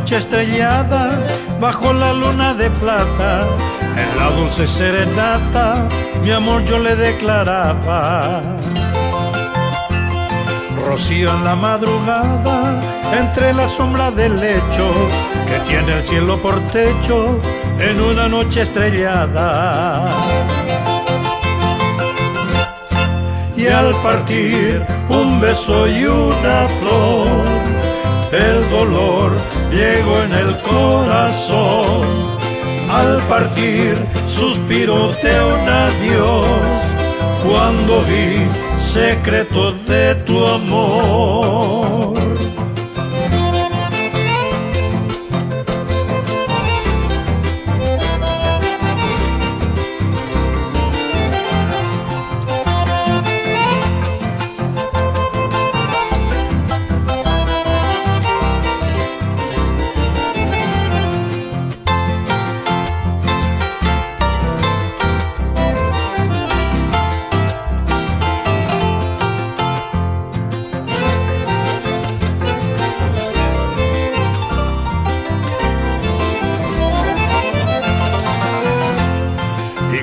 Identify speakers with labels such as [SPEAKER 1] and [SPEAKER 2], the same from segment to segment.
[SPEAKER 1] noche estrellada, bajo la luna de plata, en la dulce serenata, mi amor yo le declaraba. Rocío en la madrugada, entre la sombra del lecho, que tiene el cielo por techo, en una noche estrellada. Y al partir un beso y una flor, el dolor llegó en el corazón. Al partir suspiro de un adiós, cuando vi secretos de tu amor.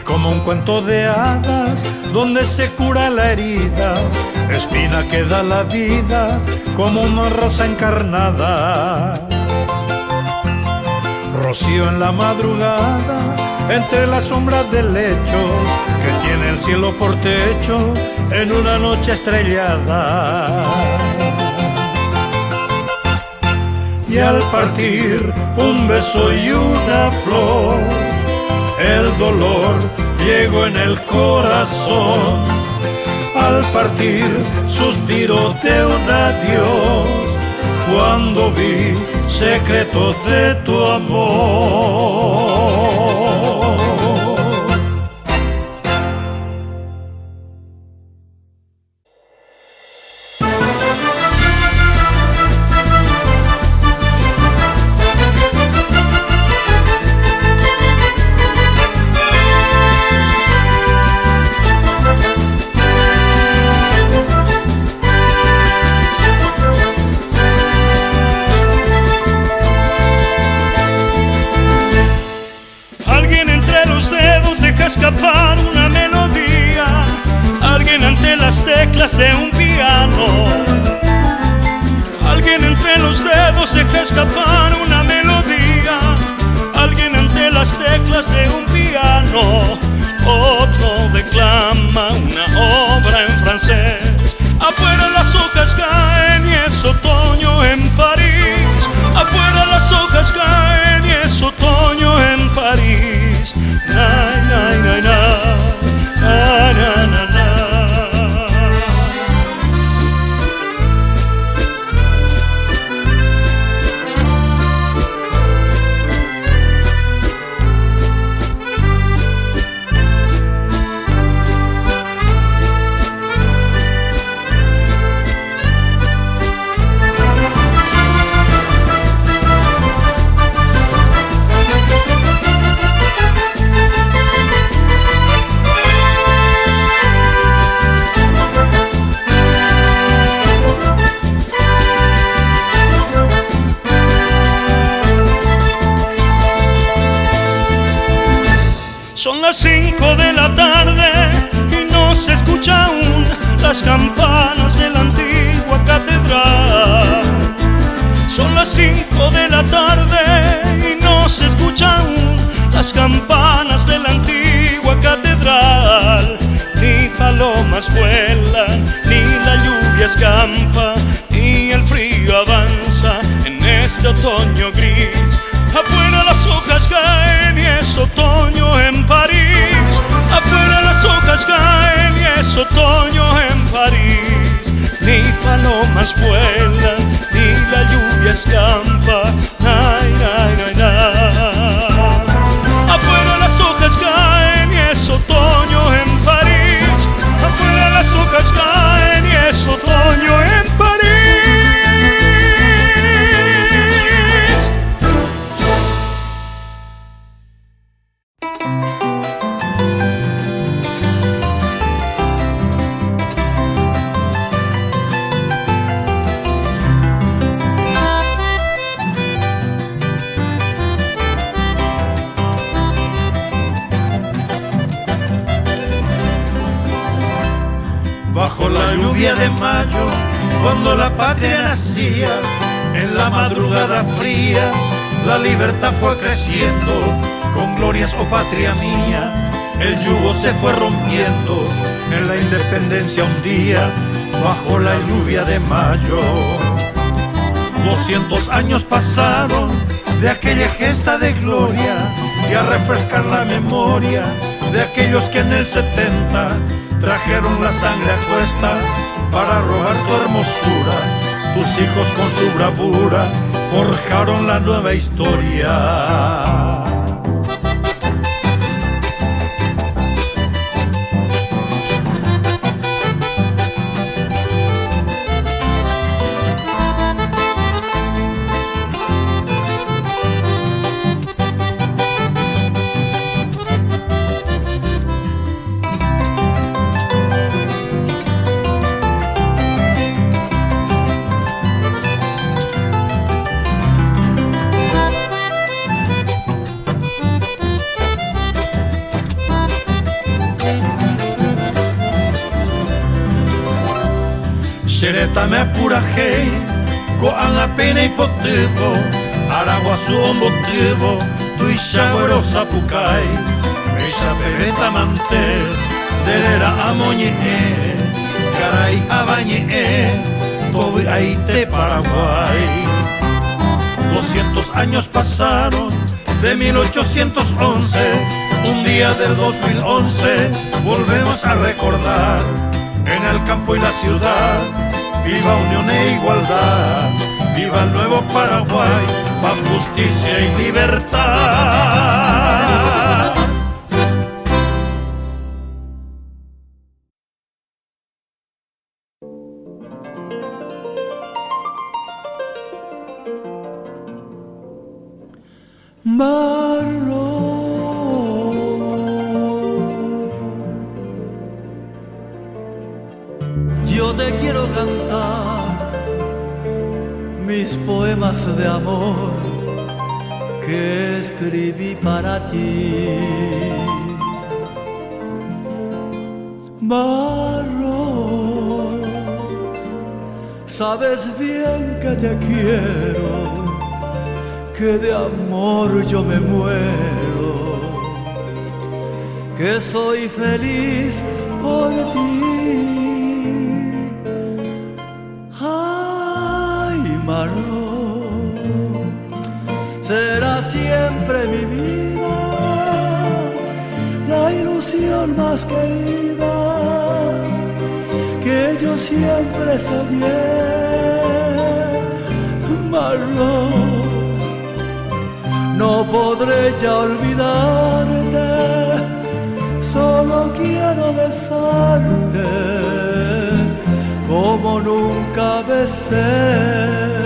[SPEAKER 1] Como un cuento de hadas, donde se cura la herida, espina que da la vida, como una rosa encarnada. Rocío en la madrugada, entre las sombras del lecho, que tiene el cielo por techo, en una noche estrellada. Y al partir un beso y una flor, el dolor llegó en el corazón. Al partir suspiro de un adiós, cuando vi secretos de tu amor.
[SPEAKER 2] Escapar una melodía, alguien ante las teclas de un piano. Alguien entre los dedos deja escapar una melodía, alguien ante las teclas de un piano. Otro declama una obra en francés. Afuera las hojas caen y es otoño en París. Afuera las hojas caen y es otoño en París. Na, na, na, na, na, na, na, na. Son las 5 de la tarde y no se escucha aún las campanas de la antigua catedral. Son las 5 de la tarde y no se escucha aún las campanas de la antigua catedral. Ni palomas vuelan, ni la lluvia escampa, ni el frío avanza en este otoño gris. Afuera las hojas caen y es otoño en París. Afuera las hojas caen y es otoño en París. Ni palomas vuelan, ni la lluvia escampa. Nay, nay, nay, nay. Afuera las hojas caen y es otoño en París. Afuera las hojas caen y es otoño en París.
[SPEAKER 1] lluvia de mayo, cuando la patria nacía, en la madrugada fría, la libertad fue creciendo, con glorias, oh patria mía, el yugo se fue rompiendo, en la independencia un día, bajo la lluvia de mayo. 200 años pasaron de aquella gesta de gloria, y a refrescar la memoria de aquellos que en el 70 trajeron la sangre a cuesta para robar tu hermosura. Tus hijos con su bravura forjaron la nueva historia. Xereta me apura hey, coan la pena y potivo, Araguazú motivo, tu isagüero sapucay, Bella pereta manté, derera amoñe, caray abañe, todo aite Paraguay. 200 años pasaron de 1811, un día del 2011, volvemos a recordar, en el campo y la ciudad, viva unión e igualdad, viva el nuevo Paraguay, paz, justicia y libertad.
[SPEAKER 3] Yo te quiero cantar mis poemas de amor que escribí para ti. Marlon, sabes bien que te quiero, que de amor yo me muero, que soy feliz por ti. Marlon, será siempre mi vida, la ilusión más querida que yo siempre soñé. Marlon, no podré ya olvidarte, solo quiero besarte como nunca besé.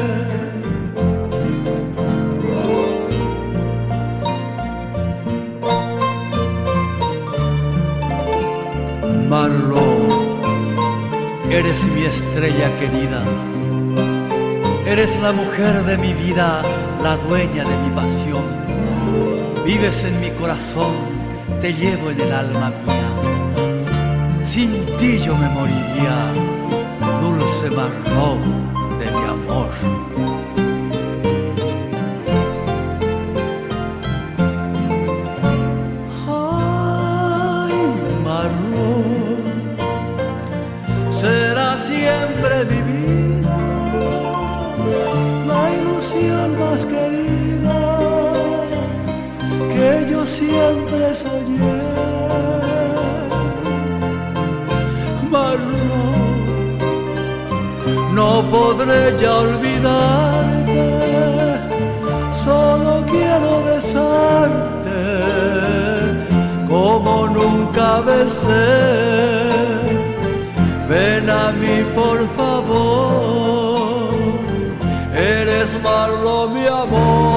[SPEAKER 3] Marlon, eres mi estrella querida, eres la mujer de mi vida, la dueña de mi pasión. Vives en mi corazón, te llevo en el alma mía. Sin ti yo me moriría, dulce Marlon de mi amor. Ay, Marlon, será siempre mi vida, la ilusión más querida que yo siempre soñé. Marlon, no podré ya olvidarte, solo quiero besarte como nunca besé. Ven a mí por favor, eres Marlon mi amor.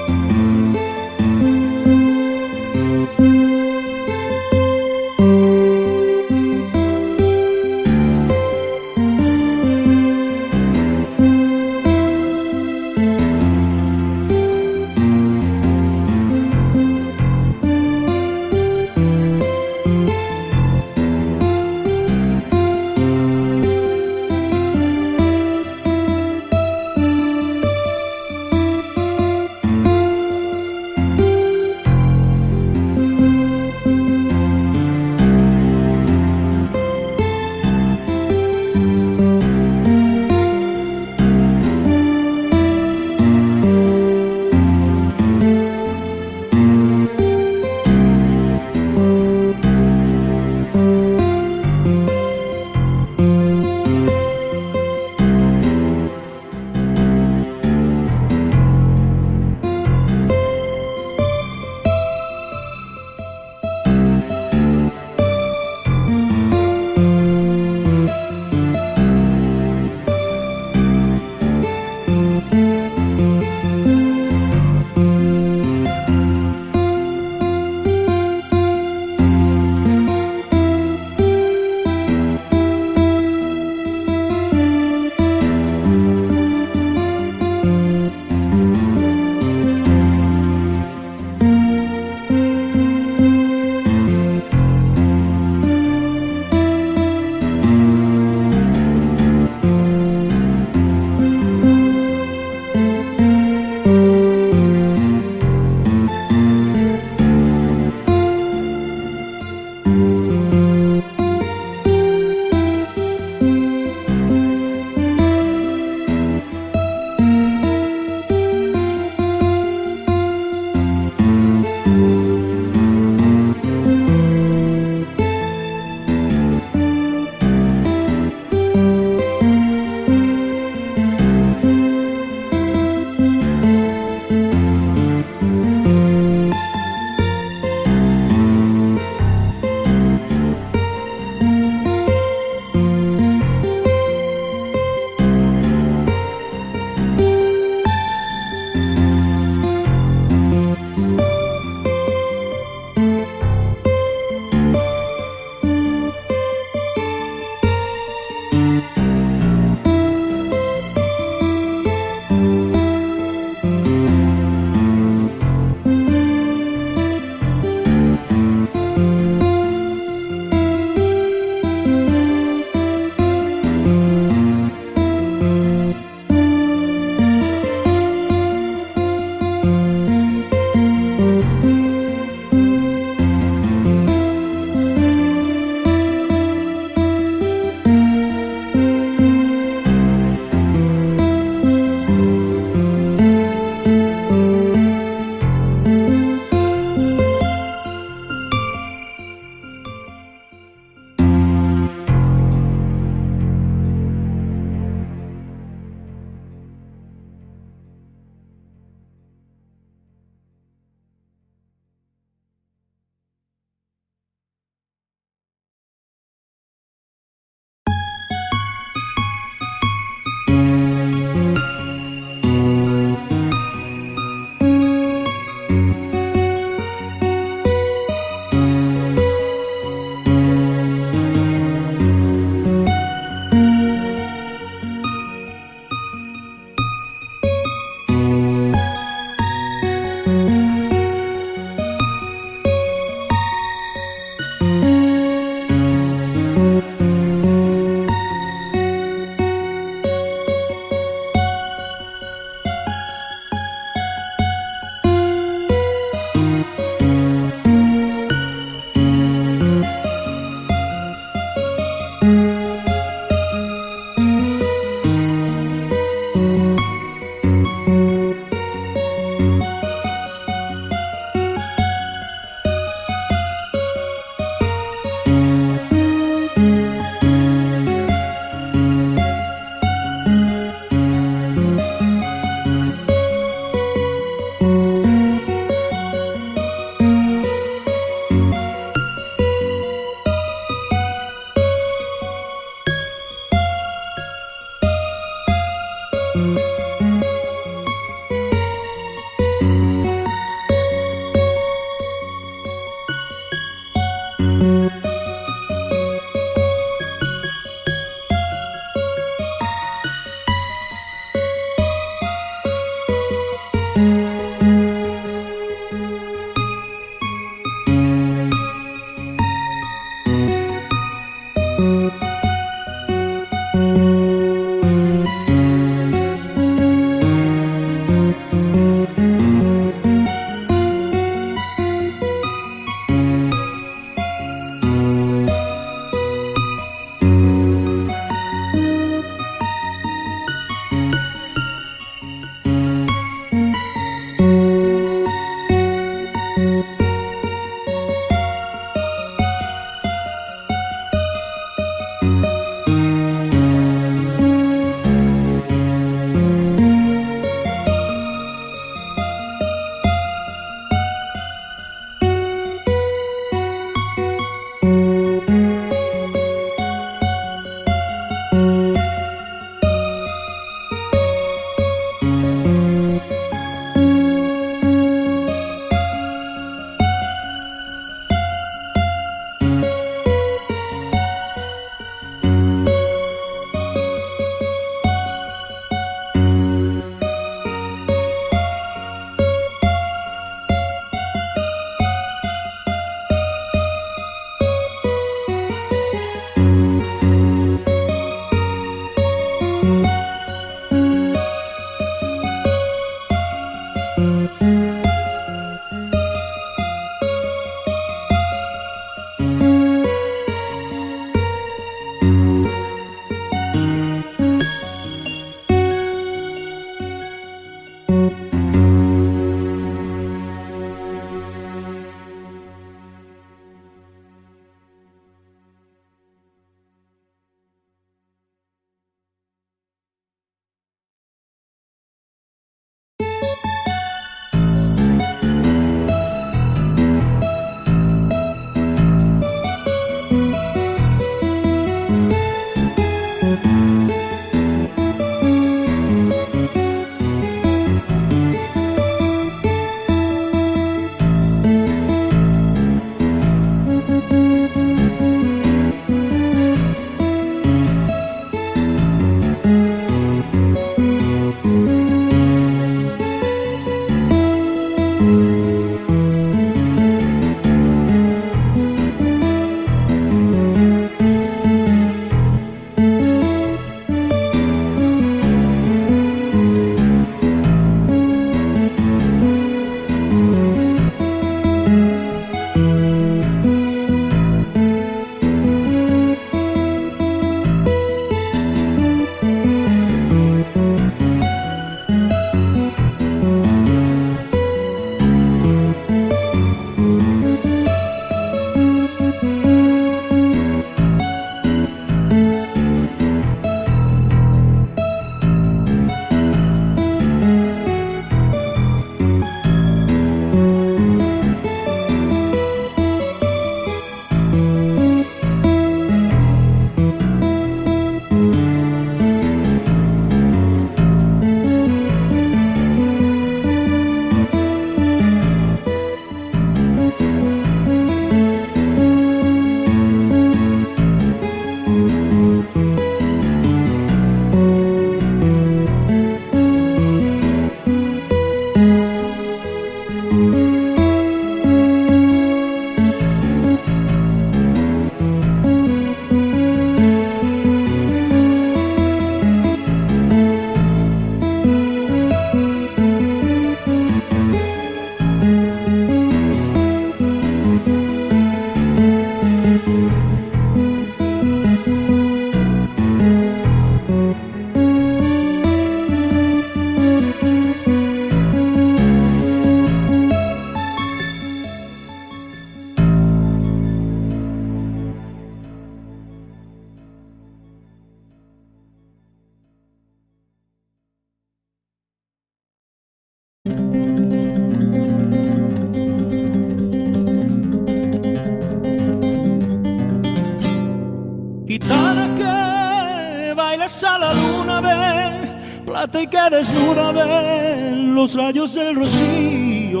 [SPEAKER 2] Gitana que bailas a la luna, ve, plata y que desnuda, ve, los rayos del rocío.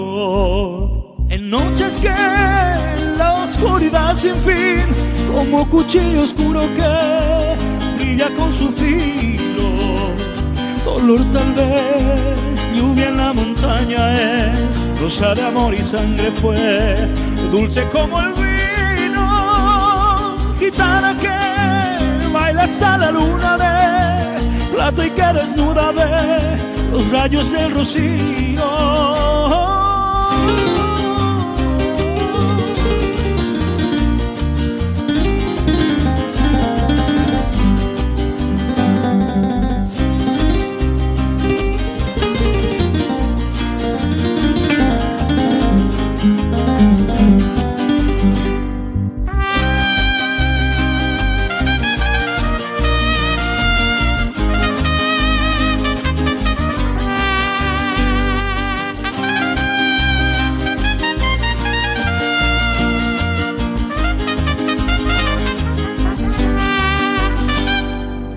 [SPEAKER 2] En noches que en la oscuridad sin fin, como cuchillo oscuro que brilla con su filo. Dolor tal vez, lluvia en la montaña es, rosa de amor y sangre fue, dulce como el vino. Gitana que bailas a la luna, ve, plata y que desnuda, ve, los rayos del rocío.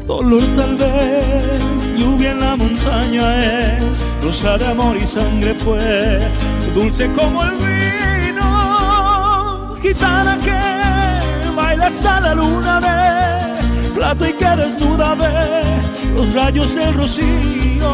[SPEAKER 2] Dolor tal vez, lluvia en la montaña es, rosa de amor y sangre fue, dulce como el vino. Gitana que bailas a la luna, ve, plata y que desnuda, ve, los rayos del rocío.